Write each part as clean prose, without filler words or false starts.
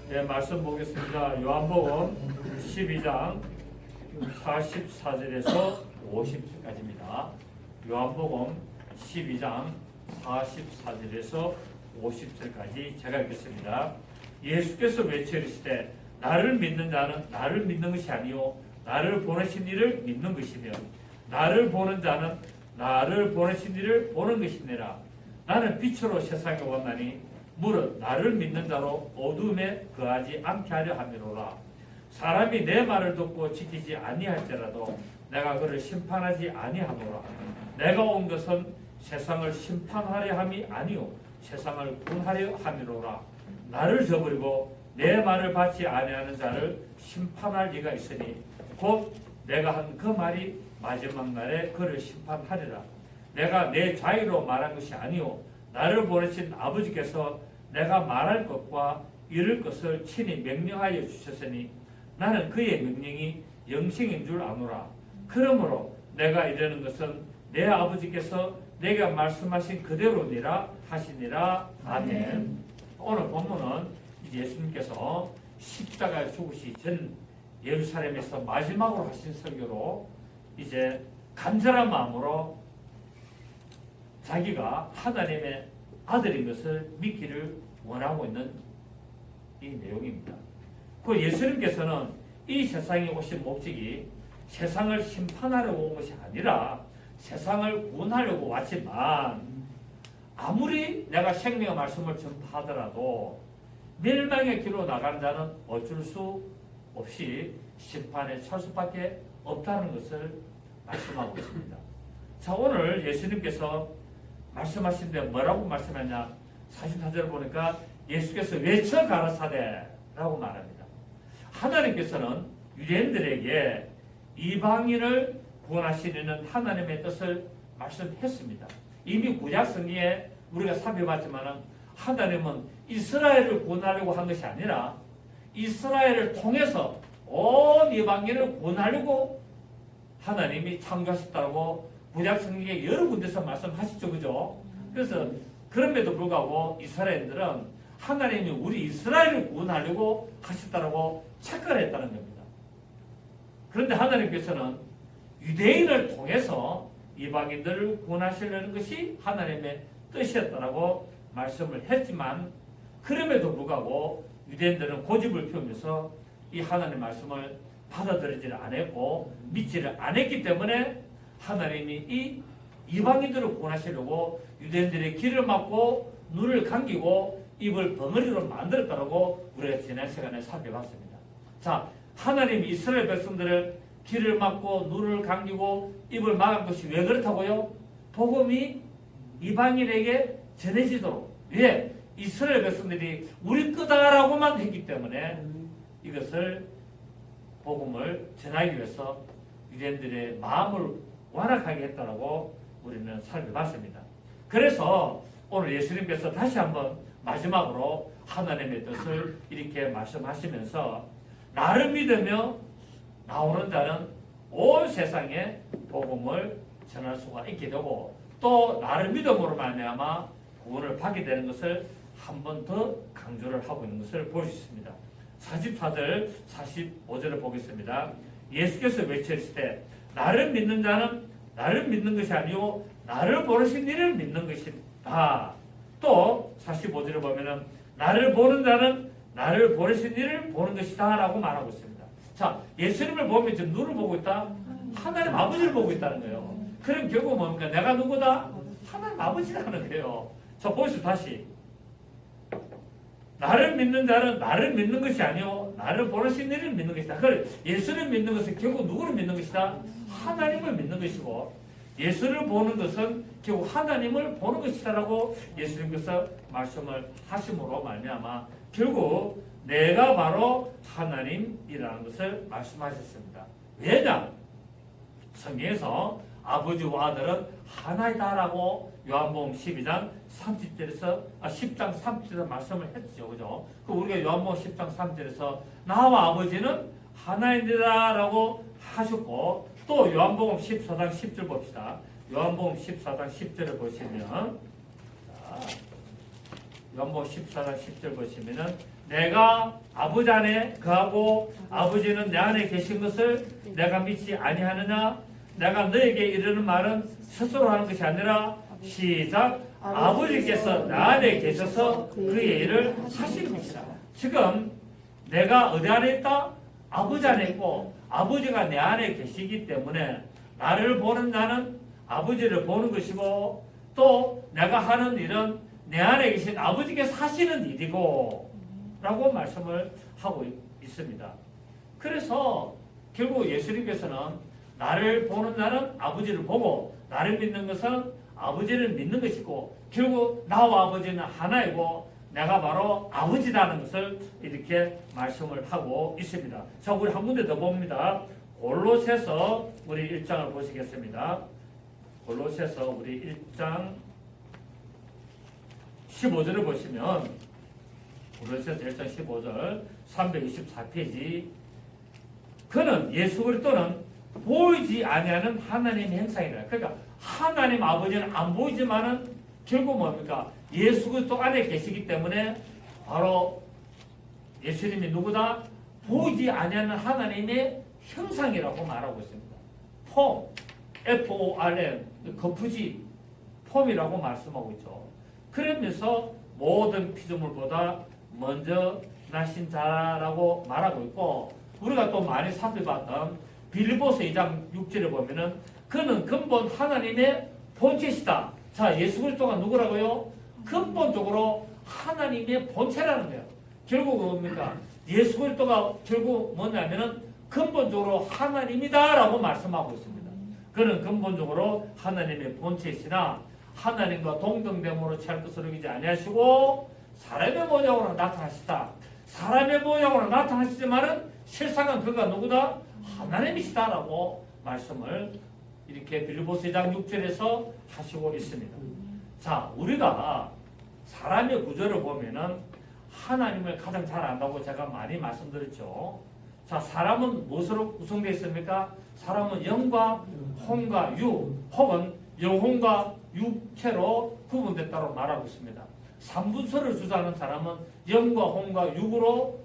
네, 말씀 보겠습니다. 요한복음 12장 44절에서 50절까지입니다. 요한복음 12장 44절에서 50절까지 제가 읽겠습니다. 예수께서 외치시되 나를 믿는 자는 나를 믿는 것이 아니요 나를 보내신 이를 믿는 것이며 나를 보는 자는 나를 보내신 이를 보는 것이니라. 나는 빛으로 세상에 왔나니 무릇 나를 믿는 자로 어둠에 거하지 않게 하려 함이로라. 사람이 내 말을 듣고 지키지 아니할지라도 내가 그를 심판하지 아니하노라. 내가 온 것은 세상을 심판하려 함이 아니요 세상을 구하려 함이로라. 나를 저버리고 내 말을 받지 아니하는 자를 심판할 리가 있으니 곧 내가 한 그 말이 마지막 날에 그를 심판하리라. 내가 내 자유로 말한 것이 아니요 나를 보내신 아버지께서 내가 말할 것과 이룰 것을 친히 명령하여 주셨으니 나는 그의 명령이 영생인 줄 아노라. 그러므로 내가 이르는 것은 내 아버지께서 내가 말씀하신 그대로니라 하시니라. 아멘. 오늘 본문은 예수님께서 십자가에 죽으시 전 예루살렘에서 마지막으로 하신 설교로 이제 간절한 마음으로 자기가 하나님의 아들인 것을 믿기를 원하고 있는 이 내용입니다. 그 예수님께서는 이 세상에 오신 목적이 세상을 심판하려고 온 것이 아니라 세상을 구원하려고 왔지만 아무리 내가 생명의 말씀을 전파하더라도 멸망의 길로 나가는 자는 어쩔 수 없이 심판에 설 수밖에 없다는 것을 말씀하고 있습니다. 자, 오늘 예수님께서 말씀하신 데 뭐라고 말씀하냐? 44절 보니까 예수께서 외쳐 가라사대 라고 말합니다. 하나님께서는 유대인들에게 이방인을 구원하시려는 하나님의 뜻을 말씀했습니다. 이미 구약 성경에 우리가 살펴봤지만 하나님은 이스라엘을 구원하려고 한 것이 아니라 이스라엘을 통해서 온 이방인을 구원하려고 하나님이 창조하셨다고 구약 성경에 여러 군데서 말씀하시죠. 그죠? 그래서 그럼에도 불구하고 이스라엘들은 하나님이 우리 이스라엘을 구원하려고 하셨다고 착각을 했다는 겁니다. 그런데 하나님께서는 유대인을 통해서 이방인들을 구원하시려는 것이 하나님의 뜻이었다고 말씀을 했지만 그럼에도 불구하고 유대인들은 고집을 피우면서 이 하나님의 말씀을 받아들이지를 않았고 믿지를 않았기 때문에 하나님이 이 이방인들을 구원하시려고 유대인들의 길을 막고 눈을 감기고 입을 벙어리로 만들었다고 우리가 지난 시간에 살펴봤습니다. 자, 하나님이 이스라엘 백성들을 길을 막고 눈을 감기고 입을 막은 것이 왜 그렇다고요? 복음이 이방인에게 전해지도록. 왜? 이스라엘 백성들이 우리 거다라고만 했기 때문에 이것을 복음을 전하기 위해서 유대인들의 마음을 완악하게 했다라고 우리는 살펴봤습니다. 그래서 오늘 예수님께서 다시 한번 마지막으로 하나님의 뜻을 이렇게 말씀하시면서 나를 믿으며 나오는 자는 온 세상에 복음을 전할 수가 있게 되고 또 나를 믿음으로 말미암아 구원을 받게 되는 것을 한 번 더 강조를 하고 있는 것을 볼 수 있습니다. 44절 45절을 보겠습니다. 예수께서 외치시되 나를 믿는 자는 나를 믿는 것이 아니요 나를 보내신 이를 믿는 것이다. 또 45절을 보면은 나를 보는 자는 나를 보내신 이를 보는 것이다 라고 말하고 있습니다. 자, 예수님을 보면 지금 누구를 보고 있다? 하나님 아버지를 보고 있다는 거예요. 그럼 결국 뭡니까? 내가 누구다? 하나님 아버지라는 거예요. 자, 보시죠. 다시. 나를 믿는 자는 나를 믿는 것이 아니요 나를 보내신 이를 믿는 것이다. 그래, 예수를 믿는 것은 결국 누구를 믿는 것이다? 하나님을 믿는 것이고 예수를 보는 것은 결국 하나님을 보는 것이다라고 예수님께서 말씀을 하심으로 말미암아 결국 내가 바로 하나님이라는 것을 말씀하셨습니다. 왜냐? 성경에서 아버지와 아들은 하나이다라고 요한복음 12장 30절에서 10장 30절에서 말씀을 했죠. 그죠? 그 우리가 요한복음 10장 3절에서 나와 아버지는 하나이다라고 하셨고 또 요한복음 14장 10절 봅시다. 요한복음 14장 10절을 보시면 요한복음 14장 10절 보시면은 내가 아버지 안에 거하고 아버지는 내 안에 계신 것을 내가 믿지 아니하느냐? 내가 너에게 이르는 말은 스스로 하는 것이 아니라 시작. 아버지께서 나 안에 계셔서 그의 일을 하시는 것이라. 지금 내가 어디 안에 있다? 아버지 안에 있고 아버지가 내 안에 계시기 때문에 나를 보는 나는 아버지를 보는 것이고 또 내가 하는 일은 내 안에 계신 아버지께서 하시는 일이고 라고 말씀을 하고 있습니다. 그래서 결국 예수님께서는 나를 보는 나는 아버지를 보고 나를 믿는 것은 아버지를 믿는 것이고 결국 나와 아버지는 하나이고 내가 바로 아버지라는 것을 이렇게 말씀을 하고 있습니다. 자, 우리 한 군데 더 봅니다. 골로새서 우리 1장을 보시겠습니다. 골로새서 우리 1장 15절을 보시면 골로새서 1장 15절 324페이지 그는 예수 그리스도는 보이지 아니하는 하나님의 형상이라. 그러니까 하나님 아버지는 안 보이지만은 결국 뭡니까? 예수 그리스도 안에 계시기 때문에 바로 예수님이 누구다? 보이지 아니하는 하나님의 형상이라고 말하고 있습니다. 폼, FORM, 거푸지 폼이라고 말씀하고 있죠. 그러면서 모든 피조물보다 먼저 나신 자라고 말하고 있고 우리가 또 많이 살펴봤던 빌립보서 2장 6절에 보면은 그는 근본 하나님의 본체시다. 자, 예수 그리스도가 누구라고요? 근본적으로 하나님의 본체라는 거예요. 결국 뭡니까? 예수 그리스도가 결국 뭐냐면은 근본적으로 하나님이다라고 말씀하고 있습니다. 그는 근본적으로 하나님의 본체이시나 하나님과 동등됨으로 취할 것으로 여기지 아니하시고 사람의 모양으로 나타나시다. 사람의 모양으로 나타나시지만은 실상은 그가 누구다? 하나님이시다라고 말씀을 이렇게 빌립보서 2장 6절에서 하시고 있습니다. 자, 우리가 사람의 구조를 보면은 하나님을 가장 잘 안다고 제가 많이 말씀드렸죠. 자, 사람은 무엇으로 구성되어 있습니까? 사람은 영과 혼과 유 혹은 영혼과 육체로 구분됐다고 말하고 있습니다. 삼분서를 주장하는 사람은 영과 혼과 육으로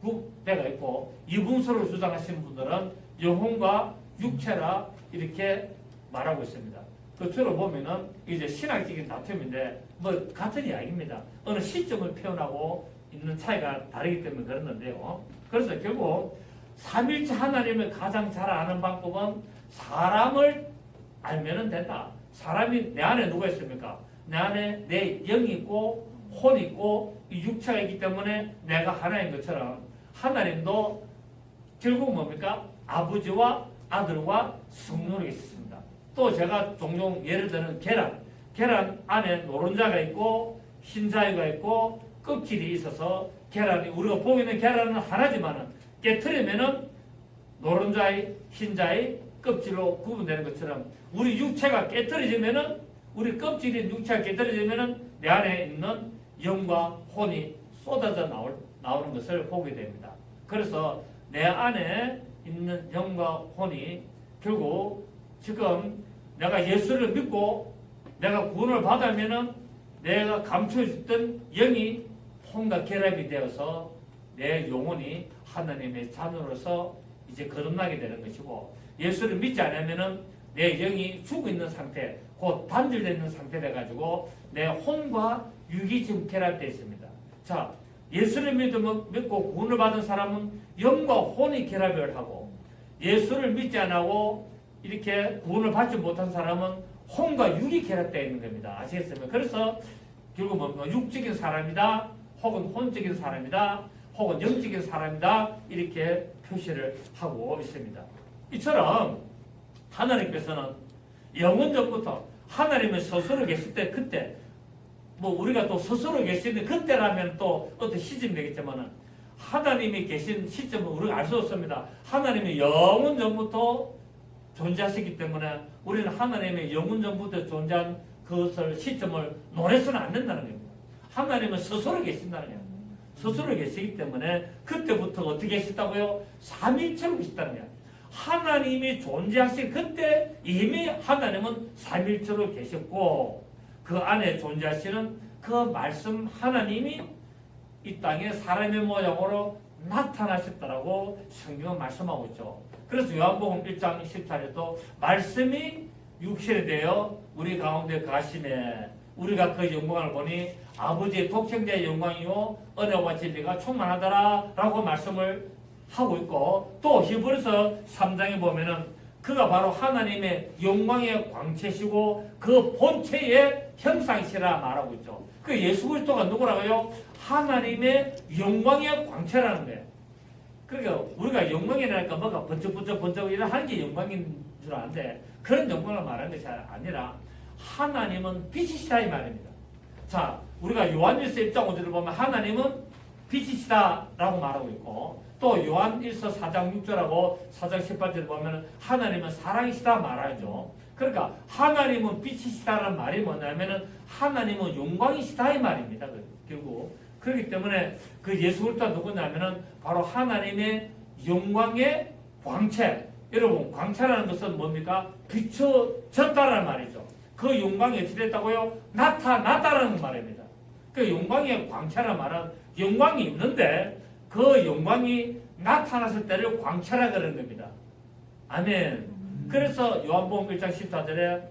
구배가 있고 이분서를 주장하시는 분들은 영혼과 육체라 이렇게 말하고 있습니다. 그 주로 보면은 이제 신학적인 다툼인데 뭐 같은 이야기입니다. 어느 시점을 표현하고 있는 차이가 다르기 때문에 그렇는데요. 그래서 결국 삼일체 하나님을 가장 잘 아는 방법은 사람을 알면은 된다. 사람이 내 안에 누가 있습니까? 내 안에 내 영이 있고 혼이 있고 이 육체가 있기 때문에 내가 하나인 것처럼 하나님도 결국 뭡니까? 아버지와 아들과 성령이 있습니다. 또 제가 종종 예를 들면 계란 안에 노른자가 있고 흰자위가 있고 껍질이 있어서 계란이 우리가 보이는 계란은 하나지만은 깨트리면은 노른자의 흰자의 껍질로 구분되는 것처럼 우리 육체가 깨트려지면은 우리 껍질인 육체가 깨트려지면은 내 안에 있는 영과 혼이 쏟아져 나오는 것을 보게 됩니다. 그래서 내 안에 있는 영과 혼이 결국 지금 내가 예수를 믿고 내가 구원을 받으면은 내가 감춰있던 영이 혼과 결합이 되어서 내 영혼이 하나님의 자녀로서 이제 거듭나게 되는 것이고 예수를 믿지 않으면은 내 영이 죽어있는 상태 곧 단절되어 있는 상태 돼가지고 내 혼과 육이 지금 결합되어 있습니다. 자, 예수를 믿고 구원을 받은 사람은 영과 혼이 결합을 하고 예수를 믿지 않고 이렇게 구원을 받지 못한 사람은 혼과 육이 결합되어 있는 겁니다. 아시겠습니까? 그래서 결국 뭡니까? 육적인 사람이다 혹은 혼적인 사람이다 혹은 영적인 사람이다 이렇게 표시를 하고 있습니다. 이처럼 하나님께서는 영원전부터 하나님의 스스로 계실 때 그때 뭐 우리가 또 스스로 계시는데 그때라면 또 어떤 시점이 되겠지만은 하나님이 계신 시점은 우리가 알 수 없습니다. 하나님이 영원전부터 존재하시기 때문에 우리는 하나님의 영원전부터 존재한 그것을 시점을 논해서는 안 된다는 겁니다. 하나님은 스스로 계신다는 거예요. 스스로 계시기 때문에 그때부터 어떻게 계셨다고요? 삼일체로 계셨다는 거예요. 하나님이 존재하신 그때 이미 하나님은 삼일체로 계셨고 그 안에 존재하시는 그 말씀 하나님이 이 땅에 사람의 모양으로 나타나셨다라고 성경은 말씀하고 있죠. 그래서 요한복음 1장 14절에도 말씀이 육신이 되어 우리 가운데 가심에 우리가 그 영광을 보니 아버지의 독생자의 영광이요 은혜와 진리가 충만하더라 라고 말씀을 하고 있고, 또 히브리서 3장에 보면은 그가 바로 하나님의 영광의 광채시고 그 본체의 형상이시라 말하고 있죠. 그 예수 그리스도가 누구라고요? 하나님의 영광의 광채라는 거예요. 그러니까 우리가 영광이라니까 뭐가 번쩍번쩍 이런 하는 게 영광인 줄 아는데, 그런 영광을 말하는 것이 아니라 하나님은 빛이시다 이 말입니다. 자, 우리가 요한일서 1장 5절을 보면 하나님은 빛이시다라고 말하고 있고, 또 요한일서 4장 6절하고 4장 18절을 보면 하나님은 사랑이시다 말하죠. 그러니까 하나님은 빛이시다라는 말이 뭐냐면은 하나님은 영광이시다 이 말입니다. 결국 그렇기 때문에 그 예수 그리스도가 누구냐면은 바로 하나님의 영광의 광채. 여러분, 광채라는 것은 뭡니까? 비춰졌다라는 말이죠. 그 영광이 어찌 됐다고요? 나타났다라는 말입니다. 그 영광의 광채라는 말은 영광이 있는데 그 영광이 나타났을 때를 광채라 그러는 겁니다. 아멘. 그래서 요한복음 1장 14절에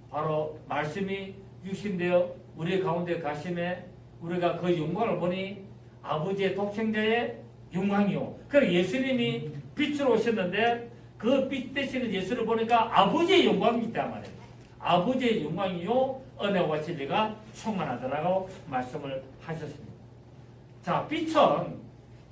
바로 말씀이 육신되어 우리 가운데 가심에 우리가 그 영광을 보니 아버지의 독생자의 영광이요. 그래서 예수님이 빛으로 오셨는데 그 빛 대신에 예수를 보니까 아버지의 영광이 있단 말이에요. 아버지의 영광이요 은혜와 진리가 충만하더라고 말씀을 하셨습니다. 자, 빛은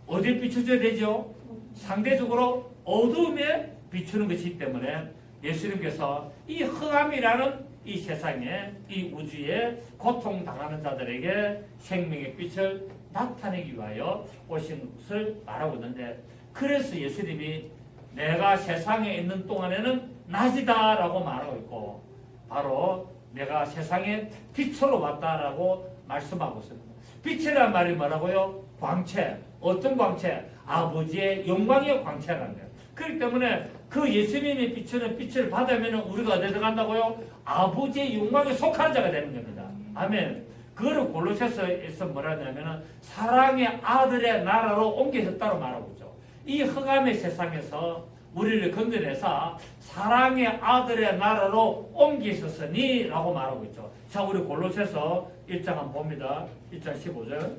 어디에 비춰져야 되죠? 상대적으로 어둠에 비추는 것이기 때문에 예수님께서 이 흑암이라는 이 세상에, 이 우주에 고통당하는 자들에게 생명의 빛을 나타내기 위하여 오신 것을 말하고 있는데, 그래서 예수님이 내가 세상에 있는 동안에는 낮이다 라고 말하고 있고, 바로 내가 세상에 빛으로 왔다라고 말씀하고 있습니다. 빛이란 말이 뭐라고요? 광채. 어떤 광채? 아버지의 영광의 광채라는 거예요. 그렇기 때문에 그 예수님이 비추는 빛을 받으면 우리가 어디에 들어간다고요? 아버지의 영광에 속하는 자가 되는 겁니다. 아멘. 그거를 골로새서에서 뭐라 하냐면 사랑의 아들의 나라로 옮겨졌다고 말하고 있죠. 이 흑암의 세상에서 우리를 건져내서 사랑의 아들의 나라로 옮기셨으니 라고 말하고 있죠. 자, 우리 골로새서 1장 한번 봅니다. 1장 15절.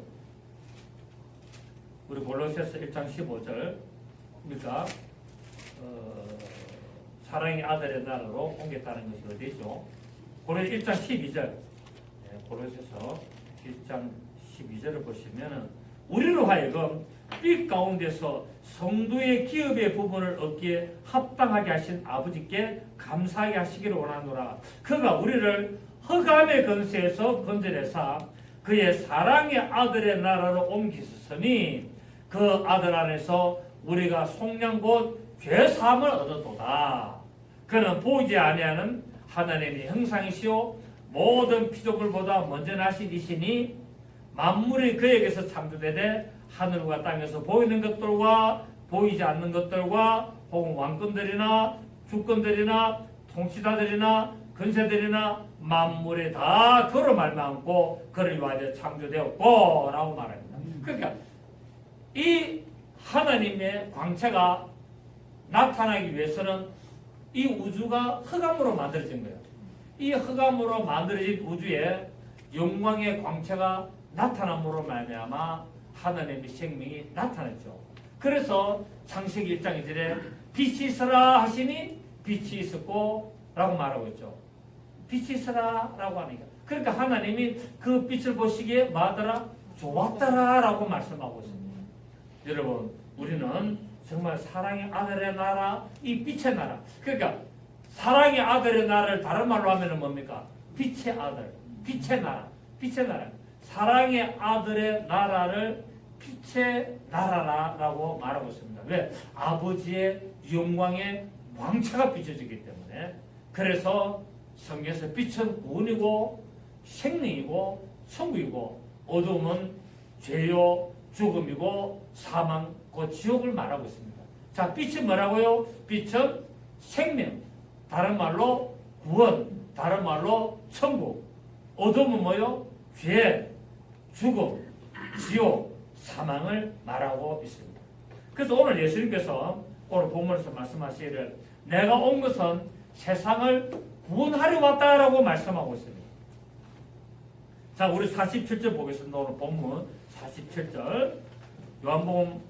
우리 골로새서 1장 15절. 그러니까 사랑의 아들의 나라로 옮겼다는 것이 어디죠? 골로새 1장 12절. 골로새서 1장 12절을 보시면 우리로 하여금 빛 가운데서 성도의 기업의 부분을 얻기에 합당하게 하신 아버지께 감사하게 하시기를 원하노라. 그가 우리를 흑암의 권세에서 건져내사 그의 사랑의 아들의 나라로 옮기셨으니 그 아들 안에서 우리가 속량 곧 죄사함을 얻었도다. 그는 보이지 아니하는 하나님의 형상이시오 모든 피조물보다 먼저 나신 이시니 만물이 그에게서 창조되되 하늘과 땅에서 보이는 것들과 보이지 않는 것들과 혹은 왕권들이나 주권들이나 통치자들이나 근세들이나 만물이 다 그로 말미암고 그를 위하여 창조되었고 라고 말합니다. 그러니까 이 하나님의 광채가 나타나기 위해서는 이 우주가 흑암으로 만들어진 거예요. 이 흑암으로 만들어진 우주에 영광의 광채가 나타남으로 말미암아 하나님의 생명이 나타났죠. 그래서 창세기 1장 2절에 빛이 있으라 하시니 빛이 있었고 라고 말하고 있죠. 빛이 있으라 라고 하니까, 그러니까 하나님이 그 빛을 보시기에 뭐하더라? 좋았더라 라고 말씀하고 있습니다. 여러분, 우리는 정말 사랑의 아들의 나라, 이 빛의 나라. 그러니까 사랑의 아들의 나라를 다른 말로 하면 뭡니까? 빛의 아들, 빛의 나라, 빛의 나라. 사랑의 아들의 나라를 빛의 나라라고 말하고 있습니다. 왜? 아버지의 영광의 광채가 비춰지기 때문에. 그래서 성경에서 빛은 구원이고 생명이고 천국이고 어둠은 죄요 죽음이고 사망 곧 지옥을 말하고 있습니다. 자, 빛은 뭐라고요? 빛은 생명, 다른 말로 구원, 다른 말로 천국. 어둠은 뭐요? 죄, 죽음, 지옥, 사망을 말하고 있습니다. 그래서 오늘 예수님께서 오늘 본문에서 말씀하시기를 내가 온 것은 세상을 구원하려 왔다라고 말씀하고 있습니다. 자, 우리 47절 보겠습니다. 오늘 본문 47절 요한복음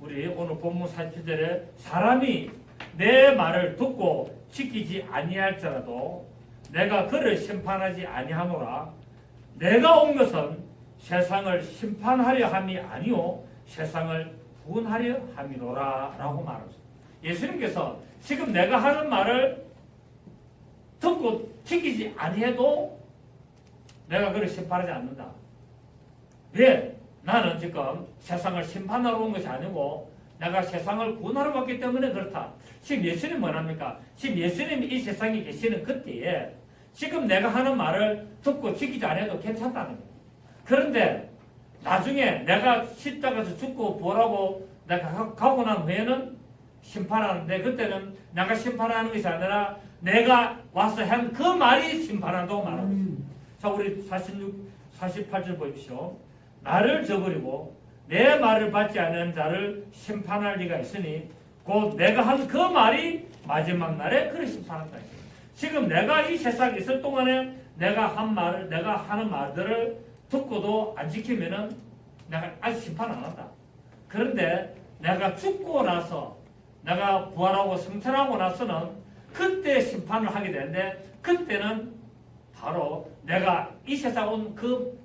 우리 오늘 본문 47절에 사람이 내 말을 듣고 지키지 아니할지라도 내가 그를 심판하지 아니하노라. 내가 온 것은 세상을 심판하려 함이 아니요 세상을 구원하려 함이로라 라고 말합니다. 예수님께서 지금 내가 하는 말을 듣고 지키지 아니해도 내가 그를 심판하지 않는다. 왜? 나는 지금 세상을 심판하러 온 것이 아니고 내가 세상을 구원하러 왔기 때문에 그렇다. 지금 예수님이 뭐랍니까? 지금 예수님이 이 세상에 계시는 그때에 지금 내가 하는 말을 듣고 지키지 않아도 괜찮다는 거예요. 그런데 나중에 내가 십자가에서 죽고 부활하고 내가 가고 난 후에는 심판하는데 그때는 내가 심판하는 것이 아니라 내가 와서 한 그 말이 심판한다고 말하고 있습니다. 자, 우리 48절 보십시오. 나를 저버리고 내 말을 받지 않은 자를 심판할 리가 있으니 곧 내가 한 그 말이 마지막 날에 그를 심판한다. 지금 내가 이 세상에 있을 동안에 내가 하는 말들을 듣고도 안 지키면은 내가 아직 심판 안 한다. 그런데 내가 죽고 나서 내가 부활하고 승천하고 나서는 그때 심판을 하게 되는데 그때는 바로 내가 이 세상 온 그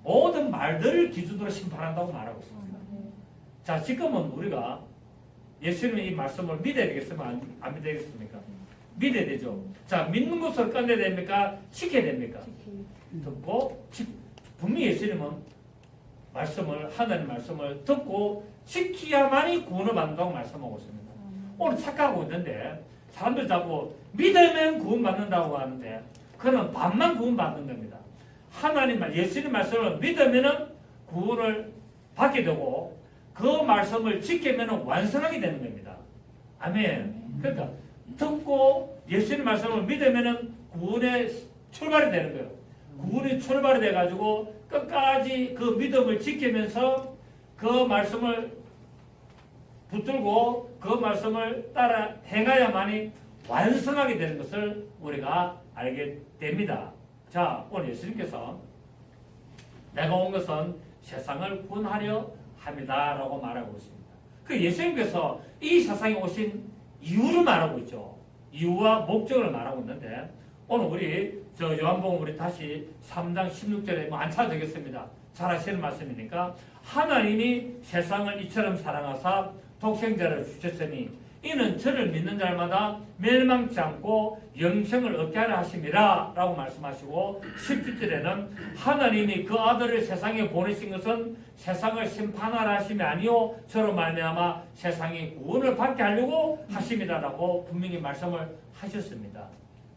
모든 말들을 기준으로 심판한다고 말하고 있습니다. 자, 지금은 우리가 예수님의 이 말씀을 믿어야 되겠습니까? 안 믿어야 되겠습니까? 믿어야 되죠. 자, 믿는 것을 끝내야 됩니까? 지켜야 됩니까? 듣고 분명히 예수님은 하나님 말씀을 듣고 지켜야만이 구원을 받는다고 말씀하고 있습니다. 오늘 착각하고 있는데 사람들 자꾸 믿으면 구원받는다고 하는데 그는 반만 구원받는 겁니다. 예수님 말씀을 믿으면 구원을 받게 되고 그 말씀을 지키면 완성하게 되는 겁니다. 아멘. 그러니까 듣고 예수님 말씀을 믿으면 구원의 출발이 되는 거예요. 구원이 출발이 돼가지고 끝까지 그 믿음을 지키면서 그 말씀을 붙들고 그 말씀을 따라 행하야만이 완성하게 되는 것을 우리가 알게 됩니다. 자, 오늘 예수님께서 내가 온 것은 세상을 구원하려 합니다 라고 말하고 있습니다. 그 예수님께서 이 세상에 오신 이유를 말하고 있죠. 이유와 목적을 말하고 있는데 오늘 우리 요한복음 우리 다시 3장 16절에 안 찾아도 되겠습니다. 잘 아시는 말씀이니까 하나님이 세상을 이처럼 사랑하사 독생자를 주셨으니 이는 저를 믿는 자마다 멸망치 않고 영생을 얻게 하려 하심이라 라고 말씀하시고 17절에는 하나님이 그 아들을 세상에 보내신 것은 세상을 심판하라 하심이 아니요 저로 말미암아 세상이 구원을 받게 하려고 하심이라 라고 분명히 말씀을 하셨습니다.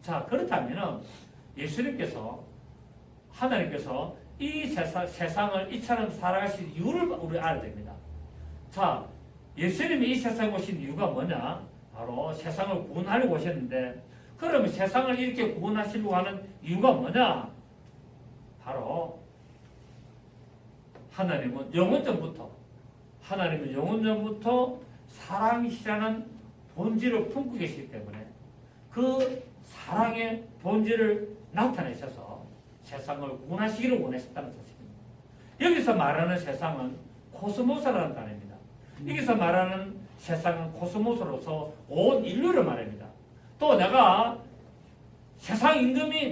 자, 그렇다면 하나님께서 이 세상을 이처럼 살아가신 이유를 우리 알아야 됩니다. 자, 예수님이 이 세상에 오신 이유가 뭐냐? 바로 세상을 구원하려고 오셨는데 그러면 세상을 이렇게 구원하시려고 하는 이유가 뭐냐? 바로 하나님은 영원전부터 사랑이시라는 본질을 품고 계시기 때문에 그 사랑의 본질을 나타내셔서 세상을 구원하시기를 원하셨다는 사실입니다. 여기서 말하는 세상은 코스모스라는 단어입니다. 여기서 말하는 세상은 코스모스로서 온 인류를 말합니다. 또 내가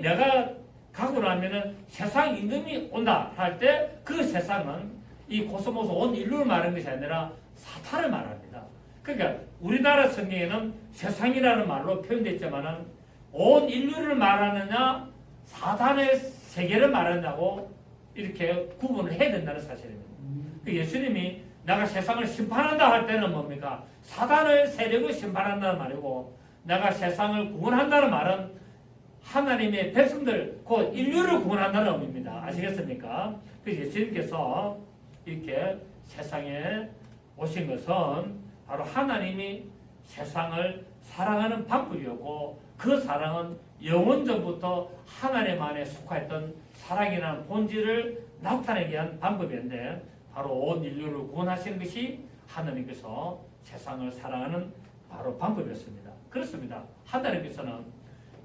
내가 가고 나면은 세상 임금이 온다 할 때 그 세상은 이 코스모스 온 인류를 말하는 것이 아니라 사탄을 말합니다. 그러니까 우리나라 성경에는 세상이라는 말로 표현됐지만은 온 인류를 말하느냐 사탄의 세계를 말하냐고 이렇게 구분을 해야 된다는 사실입니다. 예수님이 내가 세상을 심판한다 할 때는 뭡니까? 사단의 세력을 심판한다는 말이고 내가 세상을 구원한다는 말은 하나님의 백성들, 곧 인류를 구원한다는 의미입니다. 아시겠습니까? 그래서 예수님께서 이렇게 세상에 오신 것은 바로 하나님이 세상을 사랑하는 방법이었고 그 사랑은 영원전부터 하나님 안에 속하였던 사랑이라는 본질을 나타내기 위한 방법이었는데 바로 온 인류를 구원하시는 것이 하나님께서 세상을 사랑하는 바로 방법이었습니다. 그렇습니다. 하나님께서는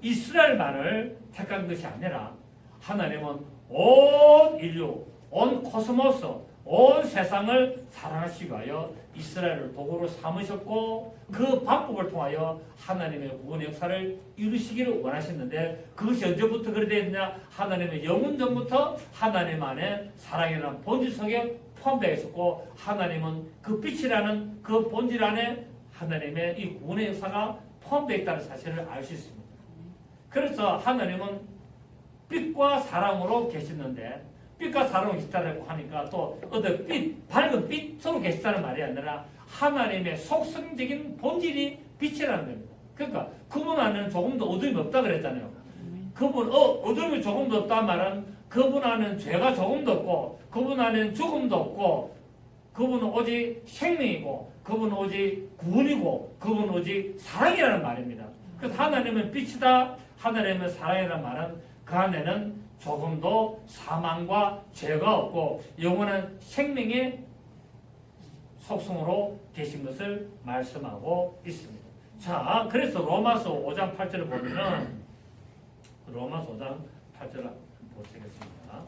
이스라엘만을 택한 것이 아니라 하나님은 온 인류, 온 코스모스, 온 세상을 사랑하시기 위하여 이스라엘을 도구로 삼으셨고 그 방법을 통하여 하나님의 구원 역사를 이루시기를 원하셨는데 그것이 언제부터 그래 되었느냐? 하나님의 영원 전부터 하나님 안에 사랑이라는 본질 속에 포함되어 있었고 하나님은 그 빛이라는 그 본질 안에 하나님의 이 구원의 역사가 포함되어 있다는 사실을 알 수 있습니다. 그래서 하나님은 빛과 사랑으로 계시는데 빛과 사랑으로 계시다고 하니까 또 어떤 빛, 밝은 빛으로 계시다는 말이 아니라 하나님의 속성적인 본질이 빛이라는 겁니다. 그러니까 그분 안에는 조금 더 어둠이 없다 그랬잖아요. 그분 어둠이 조금 더 없다 말은 그분 안에는 죄가 조금 더 없고 그분 안에는 죽음도 없고 그분은 오직 생명이고 그분은 오직 구원이고 그분은 오직 사랑이라는 말입니다. 그래서 하나님은 빛이다, 하나님은 사랑이라는 말은 그 안에는 조금도 사망과 죄가 없고 영원한 생명의 속성으로 계신 것을 말씀하고 있습니다. 자, 그래서 로마서 5장 8절을 보면은 로마서 5장 8절을 보시겠습니다.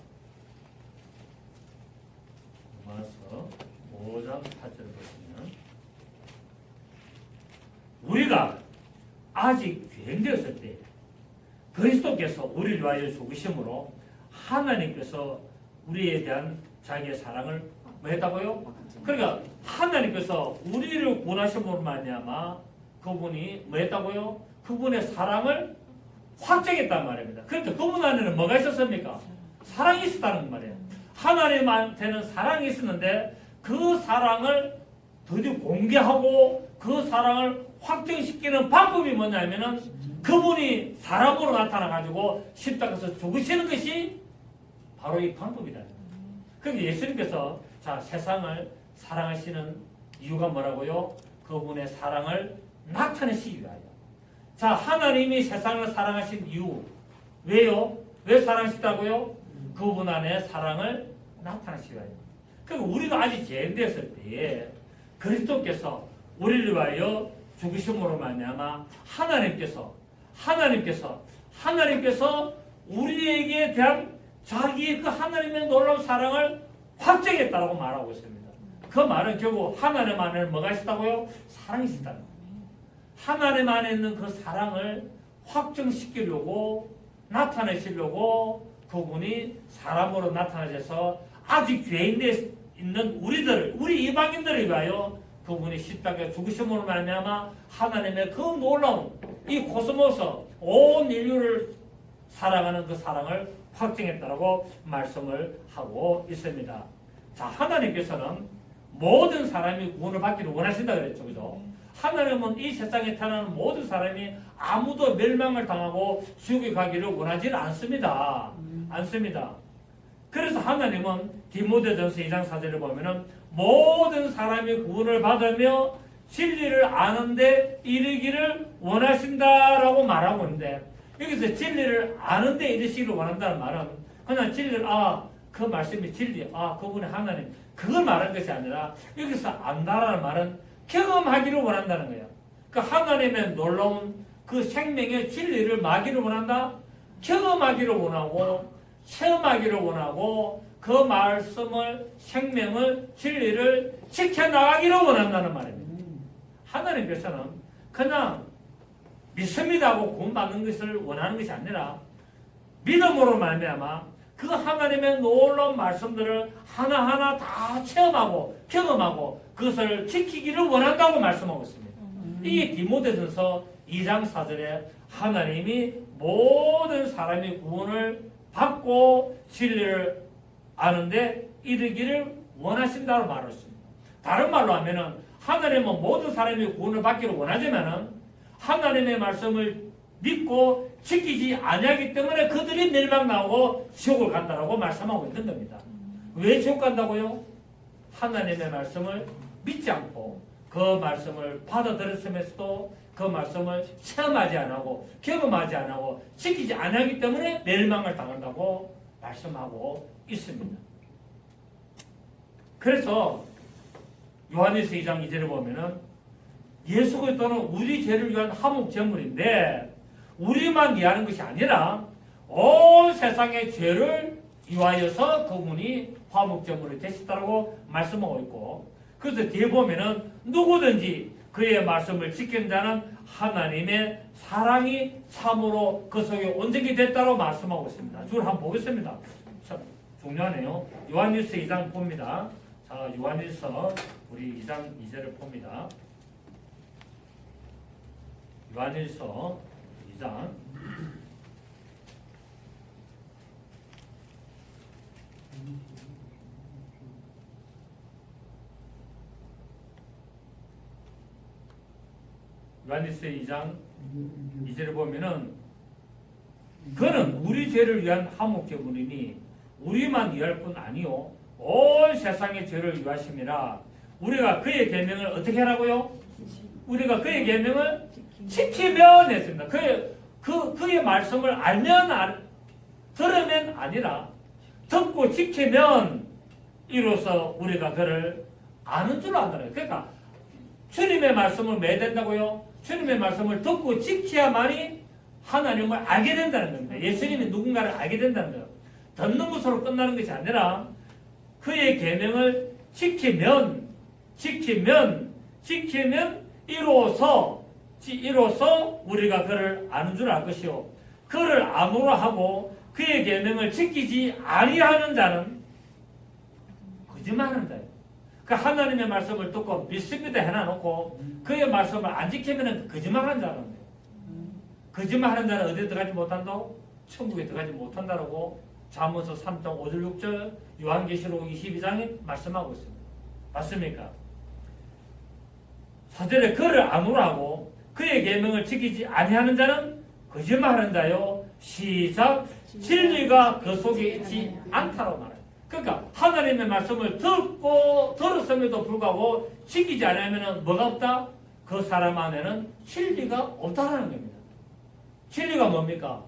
로마서 5장 8절을 보시면 우리가 아직 죄인되었을 때 그리스도께서 우리를 위하여 죽으심으로 하나님께서 우리에 대한 자기의 사랑을 뭐 했다고요? 그러니까 하나님께서 우리를 구원하심으로 말미암아 그분이 뭐 했다고요? 그분의 사랑을 확정했단 말입니다. 그러니까 그분 안에는 뭐가 있었습니까? 사랑이 있었다는 말이에요. 하나님한테는 사랑이 있었는데 그 사랑을 드디어 공개하고 그 사랑을 확정시키는 방법이 뭐냐면은 그분이 사람으로 나타나가지고 십자가에서 죽으시는 것이 바로 이 방법이다. 그러니까 예수님께서 자, 세상을 사랑하시는 이유가 뭐라고요? 그분의 사랑을 나타내시기 위하여. 자, 하나님이 세상을 사랑하신 이유. 왜요? 왜 사랑하시다고요? 그분 안에 사랑을 나타내시기 위하여. 그러니까 우리가 아직 죄인되었을 때에 그리스도께서 우리를 위하여 죽으심으로 말미암아 하나님께서 우리에게 대한 자기의 그 하나님의 놀라운 사랑을 확정했다라고 말하고 있습니다. 그 말은 결국 하나님 안에 뭐가 있었다고요? 사랑이 있었다는 거예요. 하나님 안에 있는 그 사랑을 확정시키려고 나타내시려고 그분이 사람으로 나타나셔서 아직 죄인되어 있는 우리 이방인들을 위하여 그분이 십자가에 죽으심으로 말미암아 하나님의 그 놀라운 이 코스모스 온 인류를 사랑하는 그 사랑을 확정했다라고 말씀을 하고 있습니다. 자, 하나님께서는 모든 사람이 구원을 받기를 원하신다 그랬죠, 그죠? 하나님은 이 세상에 태어나는 모든 사람이 아무도 멸망을 당하고 지옥에 가기를 원하지는 않습니다. 그래서 하나님은 디모데전서 2장 4절을 보면은 모든 사람이 구원을 받으며 진리를 아는데 이르기를 원하신다라고 말하고 있는데 여기서 진리를 아는데 이르시기를 원한다는 말은 그냥 진리를 그 말씀이 진리 그분의 하나님 그걸 말하는 것이 아니라 여기서 안다라는 말은 경험하기를 원한다는 거예요. 그 하나님의 놀라운 그 생명의 진리를 마기를 원한다, 경험하기를 원하고 체험하기를 원하고 그 말씀을 생명을 진리를 지켜나가기를 원한다는 말입니다. 하나님께서는 그냥 믿습니다 하고 구원받는 것을 원하는 것이 아니라 믿음으로 말미암아 그 하나님의 놀라운 말씀들을 하나하나 다 체험하고 경험하고 그것을 지키기를 원한다고 말씀하고 있습니다. 이게 디모데전서 2장 4절에 하나님이 모든 사람이 구원을 받고 진리를 아는데 이르기를 원하신다고 말했습니다. 다른 말로 하면은 하나님은 모든 사람이 구원을 받기를 원하지만은 하나님의 말씀을 믿고 지키지 아니하기 때문에 그들이 멸망나오고 지옥을 간다라고 말씀하고 있는 겁니다. 왜 지옥 간다고요? 하나님의 말씀을 믿지 않고 그 말씀을 받아들였으면서도 그 말씀을 체험하지 않고 경험하지 않고 지키지 않기 때문에 멸망을 당한다고 말씀하고 있습니다. 그래서 요한일서 2장 2절에 보면은 예수 그리스도는 우리 죄를 위한 화목 제물인데 우리만 위하는 것이 아니라 온 세상의 죄를 위하여서 그분이 화목 제물이 되셨다고 말씀하고 있고, 그래서 뒤에 보면은 누구든지 그의 말씀을 지키는 자는 하나님의 사랑이 참으로 그 속에 온전히 됐다고 말씀하고 있습니다. 줄 한번 보겠습니다. 참 중요하네요. 요한일서 2장 봅니다. 자, 요한일서 우리 2장 2절을 봅니다. 요한일서 2장 요한일서 2장 2절을 보면은 그는 우리 죄를 위한 화목제물이니 우리만 위할 뿐 아니요 온 세상의 죄를 위하심이라. 우리가 그의 계명을 어떻게 하라고요? 우리가 그의 계명을 지키면 했습니다. 그의 말씀을 알면 들으면 아니라 듣고 지키면 이로써 우리가 그를 아는 줄 안다는 거예요. 그러니까 주님의 말씀을 왜 된다고요? 주님의 말씀을 듣고 지켜야만이 하나님을 알게 된다는 겁니다. 예수님이 누군가를 알게 된다는 거예요. 듣는 것으로 끝나는 것이 아니라 그의 계명을 지키면 이로써 우리가 그를 아는 줄 알 것이요 그를 암으로 하고 그의 계명을 지키지 아니하는 자는 거짓말하는 자예요. 그 하나님의 말씀을 듣고 믿습니다 해놔놓고 그의 말씀을 안 지키면 거짓말하는 자라는 거예요. 거짓말하는 자는 어디에 들어가지 못한다고? 천국에 들어가지 못한다라고 잠언서 3장 5절 6절 요한계시록 22장에 말씀하고 있습니다. 맞습니까? 4절에 그를 암으로 하고 그의 계명을 지키지 아니하는 자는 거짓말하는 자요. 시작. 진리가 그 속에 있지 않다라고 말해요. 그러니까 하나님의 말씀을 들었음에도 불구하고 지키지 않으면 뭐가 없다? 그 사람 안에는 진리가 없다라는 겁니다. 진리가 뭡니까?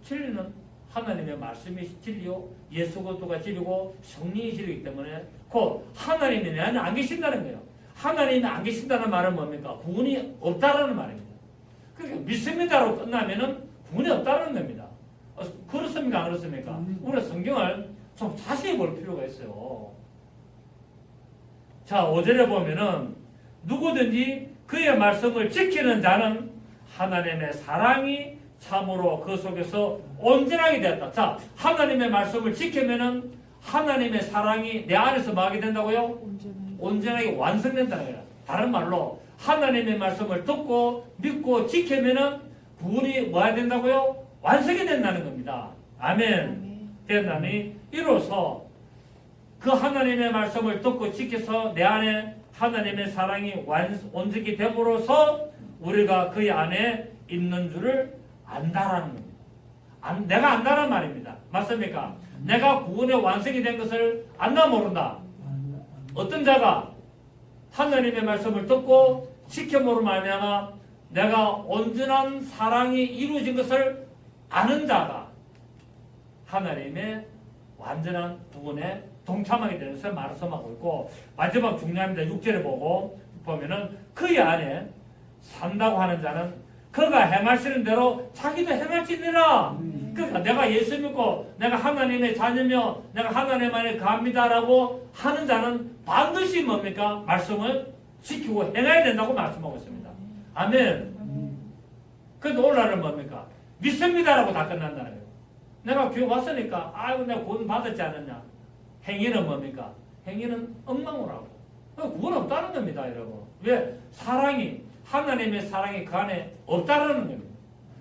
진리는 하나님의 말씀이 진리요 예수 그리스도가 진리고 성령이 진리이기 때문에 곧 하나님이 내 안에 안 계신다는 거예요. 하나님이 안 계신다는 말은 뭡니까? 구원이 없다라는 말입니다. 그러니까 믿습니다로 끝나면은 구원이 없다는 겁니다. 그렇습니까? 안 그렇습니까? 우리가 성경을 좀 자세히 볼 필요가 있어요. 자, 5절에 보면은 누구든지 그의 말씀을 지키는 자는 하나님의 사랑이 참으로 그 속에서 온전하게 되었다. 자, 하나님의 말씀을 지키면은 하나님의 사랑이 내 안에서 뭐 하게 된다고요? 온전하게 완성된다는 거예요. 다른 말로 하나님의 말씀을 듣고 믿고 지키면은 구원이 뭐 해야 된다고요? 완성이 된다는 겁니다. 아멘. 된다니 이로써 그 하나님의 말씀을 듣고 지켜서 내 안에 하나님의 사랑이 온전히 됨으로써 우리가 그 안에 있는 줄을 안다라는 겁니다. 내가 안다는 말입니다. 맞습니까? 내가 구원의 완성이 된 것을 안다 모른다. 어떤 자가 하나님의 말씀을 듣고 지켜보로 말미암아 내가 온전한 사랑이 이루어진 것을 아는 자가 하나님의 완전한 구원에 동참하게 되는 것을 말씀하고 있고, 마지막 중요합니다. 6절에 보면은 그의 안에 산다고 하는 자는 그가 행하시는 대로 자기도 행할지니라. 그러니까 내가 예수 믿고 내가 하나님의 자녀며 내가 하나님 안에 갑니다라고 하는 자는 반드시 뭡니까? 말씀을 지키고 행해야 된다고 말씀하고 있습니다. 아멘. 그래서 오늘날은 뭡니까? 믿습니다라고 다 끝난다는 거예요. 내가 교회 왔으니까 아이고 내가 구원 받았지 않았냐. 행위는 뭡니까? 행위는 엉망으로 하고 구원 없다는 겁니다, 여러분. 왜? 사랑이 하나님의 사랑이 그 안에 없다라는 겁니다.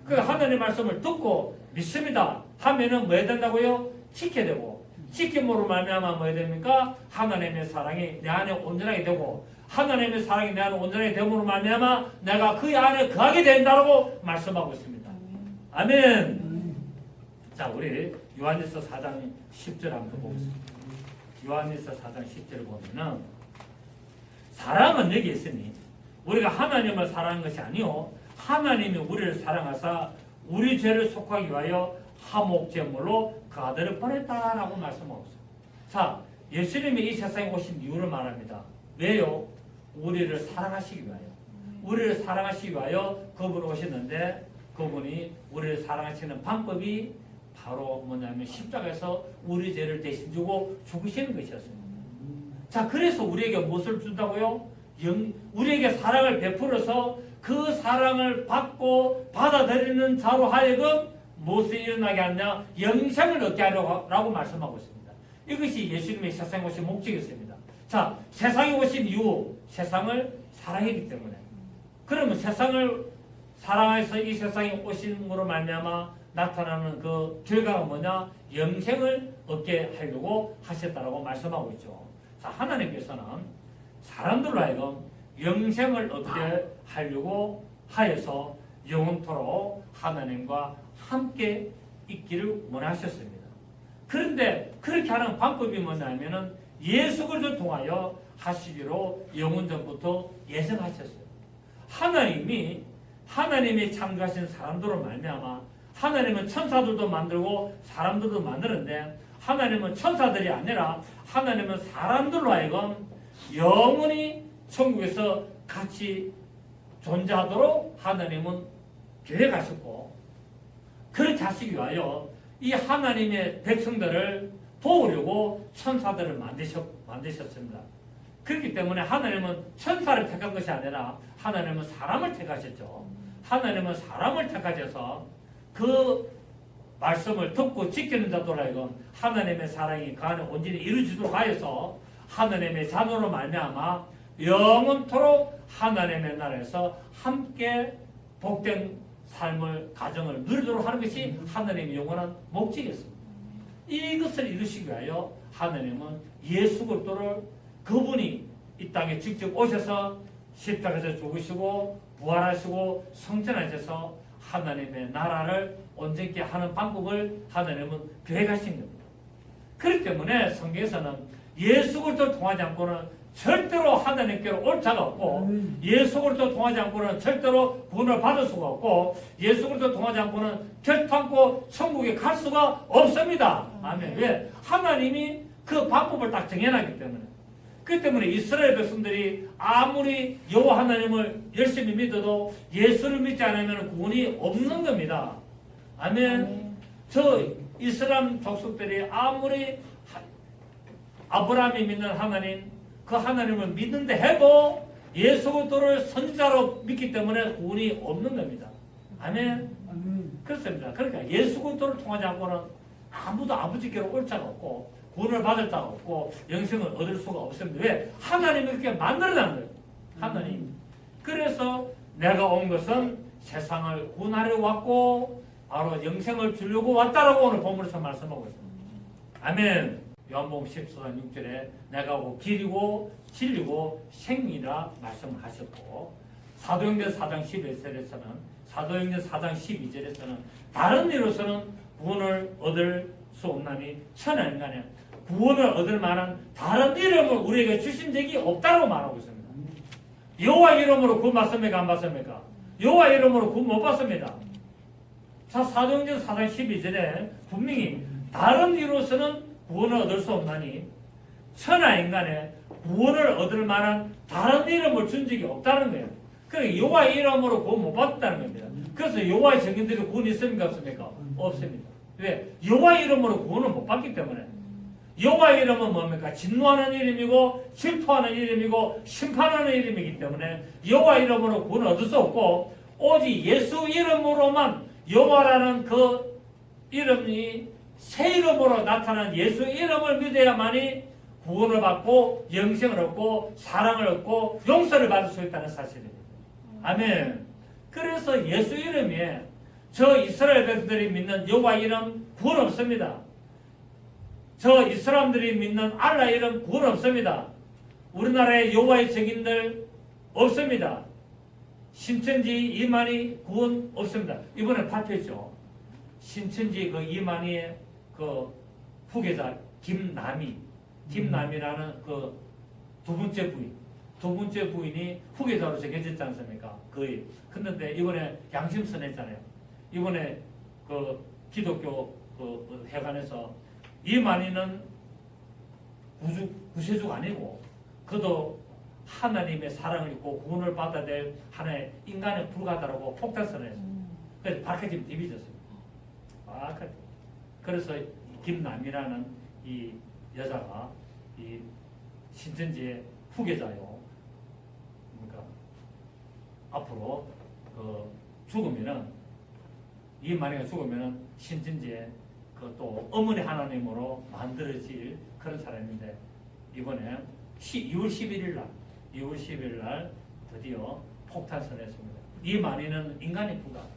그 하나님의 말씀을 듣고 믿습니다 하면은 뭐 해야 된다고요? 지켜야 되고, 지킴으로 말미암아 뭐 해야 됩니까? 하나님의 사랑이 내 안에 온전하게 되고, 하나님의 사랑이 내 안에 온전하게 됨으로 말미암아 내가 그 안에 거하게 된다고 말씀하고 있습니다. 아멘. 자, 우리 요한일서 4장 10절 한번 보겠습니다. 요한일서 4장 10절을 보면은 사랑은 여기 있으니 우리가 하나님을 사랑하는 것이 아니요 하나님이 우리를 사랑하사 우리 죄를 속하기 위하여 화목제물로 그 아들을 보냈다라고 말씀하고 있어요. 자, 예수님이 이 세상에 오신 이유를 말합니다. 왜요? 우리를 사랑하시기 위하여. 우리를 사랑하시기 위하여 그분이 오셨는데 그분이 우리를 사랑하시는 방법이 바로 뭐냐면 십자가에서 우리 죄를 대신 주고 죽으시는 것이었습니다. 자, 그래서 우리에게 무엇을 준다고요? 우리에게 사랑을 베풀어서 그 사랑을 받고 받아들이는 자로 하여금 무엇이 일어나게 하냐? 영생을 얻게 하려고 말씀하고 있습니다. 이것이 예수님의 세상에 오신 목적이었습니다. 자, 세상에 오신 이유, 세상을 사랑했기 때문에. 그러면 세상을 사랑해서 이 세상에 오심으로 말미암아 나타나는 그 결과가 뭐냐? 영생을 얻게 하려고 하셨다라고 말씀하고 있죠. 자, 하나님께서는 사람들로 하여금 영생을 얻게 하려고 하여서 영원토록 하나님과 함께 있기를 원하셨습니다. 그런데 그렇게 하는 방법이 뭐냐면은 예수 그리스도를 통하여 하시기로 영원전부터 예정하셨어요. 하나님이 창조하신 사람들로 말미암아 하나님은 천사들도 만들고 사람들도 만드는데 하나님은 천사들이 아니라 하나님은 사람들로 하여금 영원히 천국에서 같이 존재하도록 하나님은 계획하셨고 그렇게 하시기 위하여 이 하나님의 백성들을 도우려고 천사들을 만드셨습니다. 그렇기 때문에 하나님은 천사를 택한 것이 아니라 하나님은 사람을 택하셨죠. 하나님은 사람을 택하셔서 그 말씀을 듣고 지키는 자들 하여금 하나님의 사랑이 그 안에 온전히 이루어지도록 하여서 하나님의 자녀로 말미암아 영원토록 하나님의 나라에서 함께 복된 삶을 가정을 누리도록 하는 것이 하나님의 영원한 목적이었습니다. 이것을 이루시기 위하여 하나님은 예수 그리스도를 그분이 이 땅에 직접 오셔서 십자가에서 죽으시고 부활하시고 성전하셔서 하나님의 나라를 온전케 하는 방법을 하나님은 계획하신 겁니다. 그렇기 때문에 성경에서는 예수 그리스도를 통하지 않고는 절대로 하나님께로 올 자가 없고 예수 그리스도를 통하지 않고는 절대로 구원을 받을 수가 없고 예수 그리스도를 통하지 않고는 결탄코 천국에 갈 수가 없습니다. 아멘. 왜? 하나님이 그 방법을 딱 정해놨기 때문에. 그렇기 때문에 이스라엘 백성들이 아무리 여호와 하나님을 열심히 믿어도 예수를 믿지 않으면 구원이 없는 겁니다. 아멘. 저 이슬람 족속들이 아무리 아브라함이 믿는 하나님 그 하나님을 믿는데 해도 예수 그리스도를 선지자로 믿기 때문에 구원이 없는 겁니다. 아멘. 그렇습니다. 그러니까 예수 그리스도를 통하지 않고는 아무도 아버지께로 올 자가 없고 구원을 받을 자가 없고 영생을 얻을 수가 없습니다. 왜? 하나님이 그렇게 만들어낸 거예요. 하나님. 그래서 내가 온 것은 세상을 구원하려고 왔고 바로 영생을 주려고 왔다라고 오늘 본문에서 말씀하고 있습니다. 아멘. 요한복음 14장 6절에 내가 오고 길이고 진리고 생이라 말씀하셨고 사도행전 4장 11절에서는 사도행전 4장 12절에서는 다른 이로서는 구원을 얻을 수 없나니 천하인간에 구원을 얻을 만한 다른 이름을 우리에게 주신 적이 없다고 말하고 있습니다. 여호와 이름으로 구원 받습니까? 안 받습니까? 여호와 이름으로 구원 못 받습니다. 자, 사도행전 4장 12절에 분명히 다른 이로서는 구원을 얻을 수 없나니 천하인간에 구원을 얻을 만한 다른 이름을 준 적이 없다는 거예요. 그러니까 여호와 이름으로 구원 못 받았다는 겁니다. 그래서 여호와의 증인들이 구원이 있습니까? 없습니까? 없습니다. 왜? 여호와 이름으로 구원을 못 받기 때문에. 여호와 이름은 뭡니까? 진노하는 이름이고 질투하는 이름이고 심판하는 이름이기 때문에 여호와 이름으로 구원을 얻을 수 없고 오직 예수 이름으로만 여호와라는 그 이름이 새 이름으로 나타난 예수 이름을 믿어야만이 구원을 받고 영생을 얻고 사랑을 얻고 용서를 받을 수 있다는 사실입니다. 아멘. 그래서 예수 이름에 저 이스라엘 백성들이 믿는 여호와 이름 구원 없습니다. 저 이스라엘들이 믿는 알라 이름 구원 없습니다. 우리나라의 여호와의 증인들 없습니다. 신천지 이만희 구원 없습니다. 이번에 발표했죠. 신천지 그 이만희의 그 후계자 김남이라는 그 두 번째 부인이 후계자로 정해졌지 않습니까? 거의. 근데 이번에 양심선 했잖아요. 이번에 그 기독교 그 회관에서 이만희는 구세주가 아니고 그도 하나님의 사랑을 입고 구원을 받아야 될 하나의 인간에 불과하다고 폭탄선을 했습니다. 그래서 박해팀 디비졌습니다. 그래서 김남이라는 이 여자가 이 신천지의 후계자요. 그러니까 앞으로 죽으면은 이 만약에 죽으면은 신천지의 그 또 어머니 하나님으로 만들어질 그런 사람인데 이번에 2월 11일 날 드디어 폭탄선을 했습니다. 이 만이는 인간의 불과하고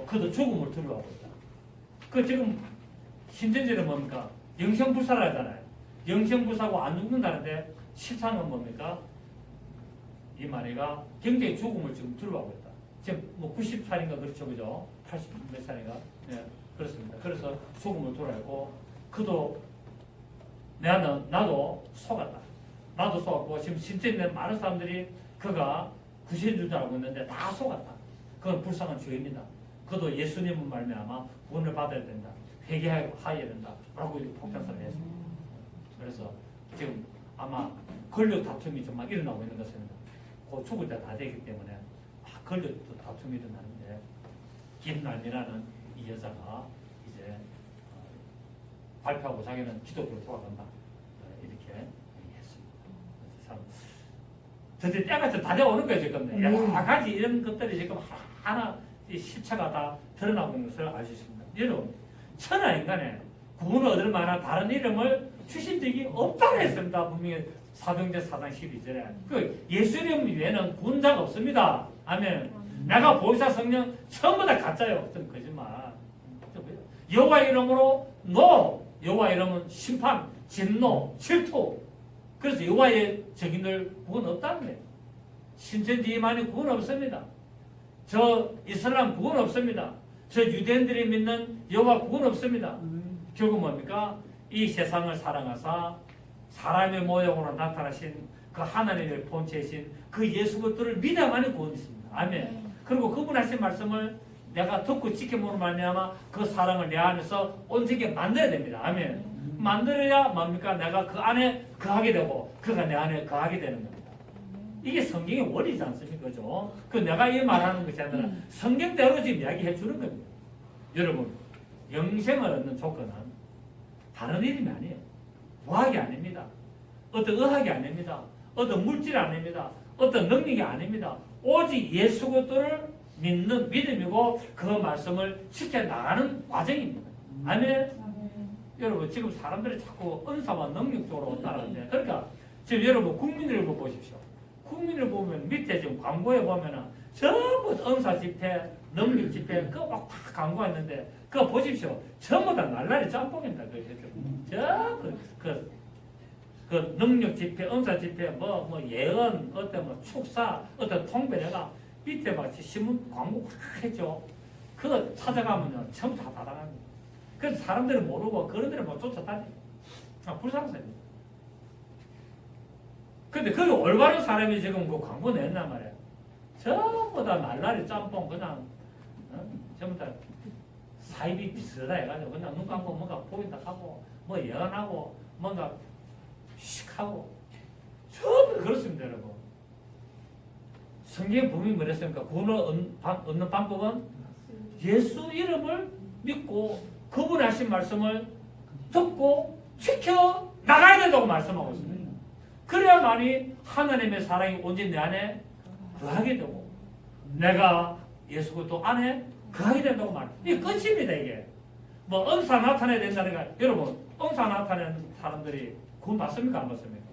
그도 죽음을 두려워하고 있다. 그 지금 신천지는 뭡니까? 영생불사라 하잖아요. 영생불사고 안 죽는다는데 실상은 뭡니까? 이 만이가 굉장히 죽음을 지금 두려워하고 있다. 지금 뭐 90살인가 그렇죠, 그죠? 80 몇 살인가? 네, 그렇습니다. 그래서 죽음을 두려워하고 그도 나도 속았다. 나도 속았고 지금 신천지에 많은 사람들이 그가 구세주인 줄 알고 있는데 다 속았다. 그건 불쌍한 죄입니다. 그도 예수님은 말미암아 구원을 받아야 된다. 회개하여야 된다. 라고 폭탄선을 했습니다. 그래서 지금 아마 권력 다툼이 좀 막 일어나고 있는 것입니다. 곧 죽을 때 다 되기 때문에 권력 다툼이 일어나는데 김남이라는 이 여자가 이제 발표하고 자기는 기독교로 돌아간다. 이렇게 얘기했습니다. 참 드디어 때가 다 되어오는 거예요 지금. 여러 가지 이런 것들이 지금 하나 실체가 다 드러나고 있는 것을 알 수 있습니다. 여러분 천하 인간에 구원을 얻을 만한 다른 이름을 주신 적이 없다고 했습니다. 분명히 사도행전 4장 12절에 그 예수님 외에는 구원자가 없습니다. 아멘. 내가 보혜사 성령 전부 다 가짜요. 어떤 거짓말. 여호와 이름으로 여호와 이름은 심판, 진노, 질투. 그래서 여호와의 적인들 구원 없다는 거예요. 신천지만이 구원 없습니다. 저 이슬람 구원 없습니다. 저 유대인들이 믿는 여호와 구원 없습니다. 결국 뭡니까? 이 세상을 사랑하사 사람의 모형으로 나타나신 그 하나님의 본체이신 그 예수 그리스도를 믿어야만이 구원이 있습니다. 아멘. 그리고 그분 하신 말씀을 내가 듣고 지켜보는 말미암아 그 사랑을 내 안에서 온전하게 만들어야 됩니다. 아멘. 만들어야 뭡니까? 내가 그 안에 거하게 되고 그가 내 안에 거하게 되는 겁니다. 이게 성경의 원리지 않습니까? 그죠? 그 내가 이 말하는 것이 아니라 성경대로 지금 이야기해 주는 겁니다. 여러분, 영생을 얻는 조건은 다른 이름이 아니에요. 과학이 아닙니다. 어떤 의학이 아닙니다. 어떤 물질이 아닙니다. 어떤 능력이 아닙니다. 오직 예수 그리스도를 믿는 믿음이고 그 말씀을 지켜나가는 과정입니다. 아멘. 여러분 지금 사람들이 자꾸 은사와 능력 쪽으로 따라하는데 그러니까 지금 여러분 국민일보 보십시오. 국민을 보면 밑에 지금 광고에 보면은 전부 은사 집회, 능력 집회 그거 막 광고했는데 그거 보십시오. 전부 다 날라리 짬뽕입니다. 전부 그 능력 집회, 은사 집회, 뭐 예언, 어떤 뭐 축사, 어떤 통배내가 밑에 마치 신문 광고 했죠. 그거 찾아가면요 전부 다 받아갑니다. 그래서 사람들은 모르고 그런들은 뭐 쫓아다니. 불상사입니다. 근데 그 올바른 사람이 지금 그 광고 냈단 말이에요. 전부 다 날라리 짬뽕 그냥 전부 다 사입이 비슷하다 해가지고 그냥 눈 감고 뭔가 보인다 하고 뭐 예언하고 뭔가 씩하고 전부 그렇습니다, 여러분. 성경에 분명히 뭐랬습니까? 구원을 얻는 방법은 예수 이름을 믿고 그분 하신 말씀을 듣고 지켜 나가야 된다고 말씀하고 있습니다. 그래야만이 하나님의 사랑이 온전히 내 안에 거하게 되고 내가 예수 그리스도 안에 거하게 된다고 말합니다. 이게 끝입니다. 이게 뭐 은사 나타내야 된다니까 여러분 은사 나타내는 사람들이 구원 받습니까? 안 받습니까?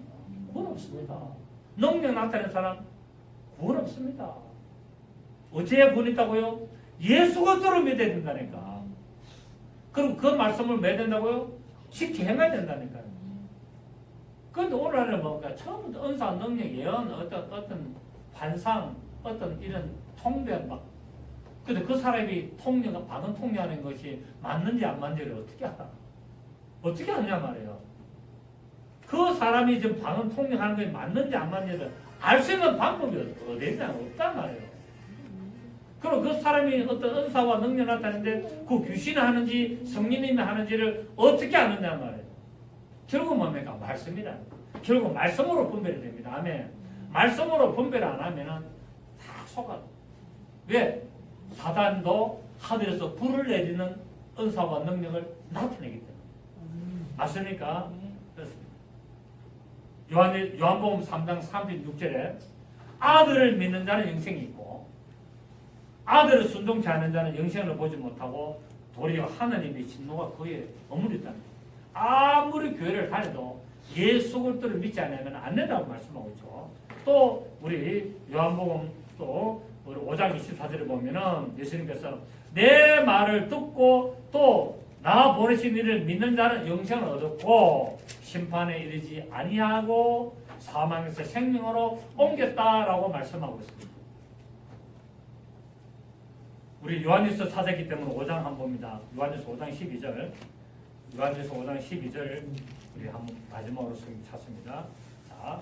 구원 없습니다. 능력 나타내는 사람 구원 없습니다. 어찌해 구원 있다고요? 예수 그리스도를 믿어야 된다니까. 그럼 그 말씀을 맺어야 된다고요? 지켜 행해야 된다니까요. 그런데 오늘날은 뭔가 처음부터 은사, 능력, 예언, 어떤 환상, 어떤 이런 통배 막. 근데 그 사람이 방언 통역하는 것이 맞는지 안 맞는지를 어떻게 알아? 어떻게 아냐 말이에요. 그 사람이 지금 방언 통역하는 것이 맞는지 안 맞는지를 알 수 있는 방법이 어디냐? 없단 말이에요. 그리고 그 사람이 어떤 은사와 능력을 나타내는데 그 귀신이 하는지 성령님이 하는지를 어떻게 아느냐 말이에요. 결국 뭡니까? 말씀이라. 결국 말씀으로 분별이 됩니다. 아멘. 말씀으로 분별 안 하면은 다 속아. 왜? 사단도 하늘에서 불을 내리는 은사와 능력을 나타내기 때문에. 맞습니까? 그렇습니다. 요한복음 3장 36절에 아들을 믿는 자는 영생이 있고 아들을 순종치 않는 자는 영생을 보지 못하고 도리어 하나님의 진노가 그에 머무르다는 거예요. 아무리 교회를 다녀도 예수 그리스도를 믿지 않으면 안 된다고 말씀하고 있죠. 또 우리 요한복음 또 우리 5장 24절에 보면은 예수님께서 내 말을 듣고 또 나 보내신 이를 믿는 자는 영생을 얻었고 심판에 이르지 아니하고 사망에서 생명으로 옮겼다라고 말씀하고 있습니다. 우리 요한일서 찾았기 때문에 5장 한번 봅니다. 요한일서 5장 12절. 요한일서 5장 12절 우리 한번 마지막으로 찾습니다. 자,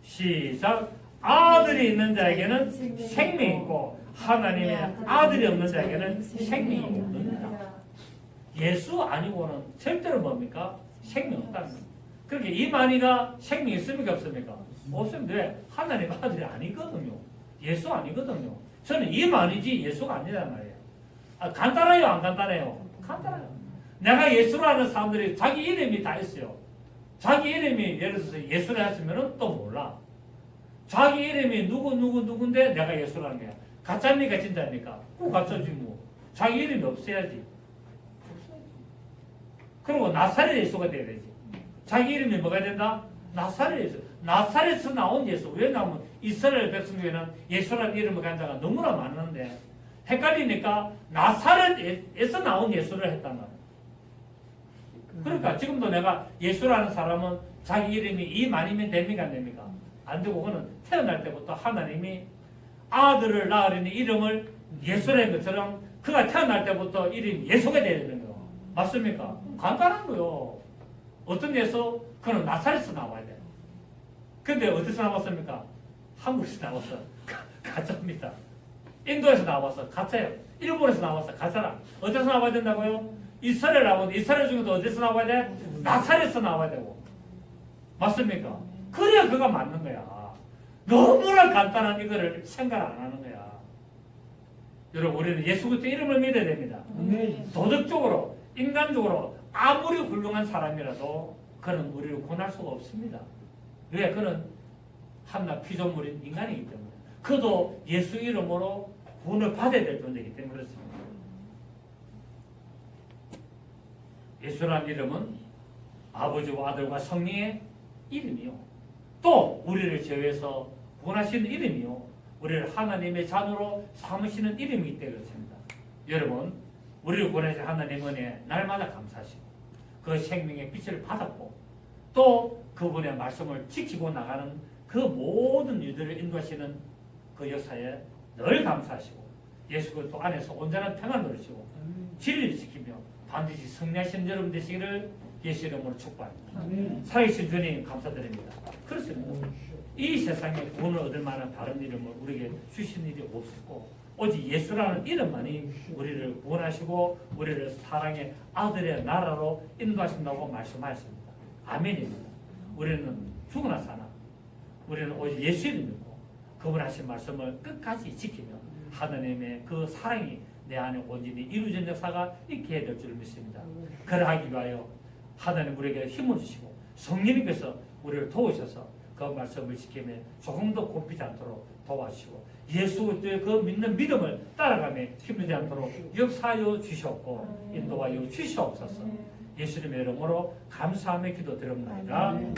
시작. 아들이 있는 자에게는 생명이 있고 하나님의 아들이 없는 자에게는 생명이 없느니라. 예수 아니고는 절대로 뭡니까? 생명 없다는 겁니다. 그렇게 이만희가 생명이 있습니까? 없습니까? 없습니다. 왜? 하나님 아들이 아니거든요. 예수 아니거든요. 저는 이만희지 예수가 아니란 말이에요. 간단해요? 안 간단해요? 간단해요. 내가 예수라는 사람들이 자기 이름이 다 있어요. 자기 이름이 예를 들어서 예수라 했으면 또 몰라. 자기 이름이 누군데 내가 예수라는 거야. 가짜입니까? 진짜입니까? 꼭 가짜지 뭐. 자기 이름이 없어야지. 그리고 나사렛 예수가 돼야 되지. 자기 이름이 뭐가 된다? 나사렛 예수. 나사렛에서 나온 예수. 왜 나오면 이스라엘 백성 중에는 예수라는 이름을 가진 자가 너무나 많은데 헷갈리니까 나사렛에서 나온 예수를 했단 말이야. 그러니까 지금도 내가 예수라는 사람은 자기 이름이 이만이면 됩니까? 안 됩니까? 안 되고 그는 태어날 때부터 하나님이 아들을 낳으려는 이름을 예수라는 것처럼 그가 태어날 때부터 이름이 예수가 되야 되는 거예요. 맞습니까? 간단한 거요. 어떤 예수? 그는 나사렛에서 나와야 돼요. 근데 어디서 나왔습니까? 한국에서 나왔어. 가짜입니다. 인도에서 나왔어. 가짜예요. 일본에서 나왔어. 가짜라. 어디서 나와야 된다고요? 이스라엘 나오는데 이스라엘 중에도 어디서 나와야 돼? 나사렛에서 나와야 되고. 맞습니까? 그래야 그가 맞는 거야. 너무나 간단한 이거를 생각 안 하는 거야. 여러분 우리는 예수 그리스도 이름을 믿어야 됩니다. 도덕적으로 인간적으로 아무리 훌륭한 사람이라도 그는 우리를 구원할 수가 없습니다. 왜? 그는 한낱 피조물인 인간이기 때문에. 그도 예수 이름으로 구원을 받아야 될 존재이기 때문에 그렇습니다. 예수라는 이름은 아버지와 아들과 성령의 이름이요. 또 우리를 제외해서 구원하시는 이름이요. 우리를 하나님의 자녀로 삼으시는 이름이기 때문에 그렇습니다. 여러분 우리를 구원하신 하나님 은혜 날마다 감사하시고 그 생명의 빛을 받았고 또 그분의 말씀을 지키고 나가는 그 모든 일들을 인도하시는 그 역사에 늘 감사하시고 예수 그리스도 안에서 온전한 평안을 누리시고 진리를 지키며 반드시 승리하시는 여러분 되시기를 예수 이름으로 축복합니다. 살아계신 주님 감사드립니다. 그렇습니다. 이 세상에 구원을 얻을 만한 다른 이름을 우리에게 주신 일이 없었고 오직 예수라는 이름만이 우리를 구원하시고 우리를 사랑의 아들의 나라로 인도하신다고 말씀하셨습니다. 아멘입니다. 우리는 죽으나 사나 우리는 오직 예수 이름 믿고 그분 하신 말씀을 끝까지 지키며 하나님의 그 사랑이 내 안에 온전히 이루어진 역사가 있게 해야 될 줄 믿습니다. 그러하기 위하여 하나님 우리에게 힘을 주시고 성령님께서 우리를 도우셔서 그 말씀을 지키며 조금 더 굽히지 않도록 도와주시고 예수 그리스도의 그 믿는 믿음을 따라가며 힘들지 않도록 역사하여 주시옵고 인도하여 주시옵소서. 예수님의 이름으로 감사하며 기도드립니다. 아멘.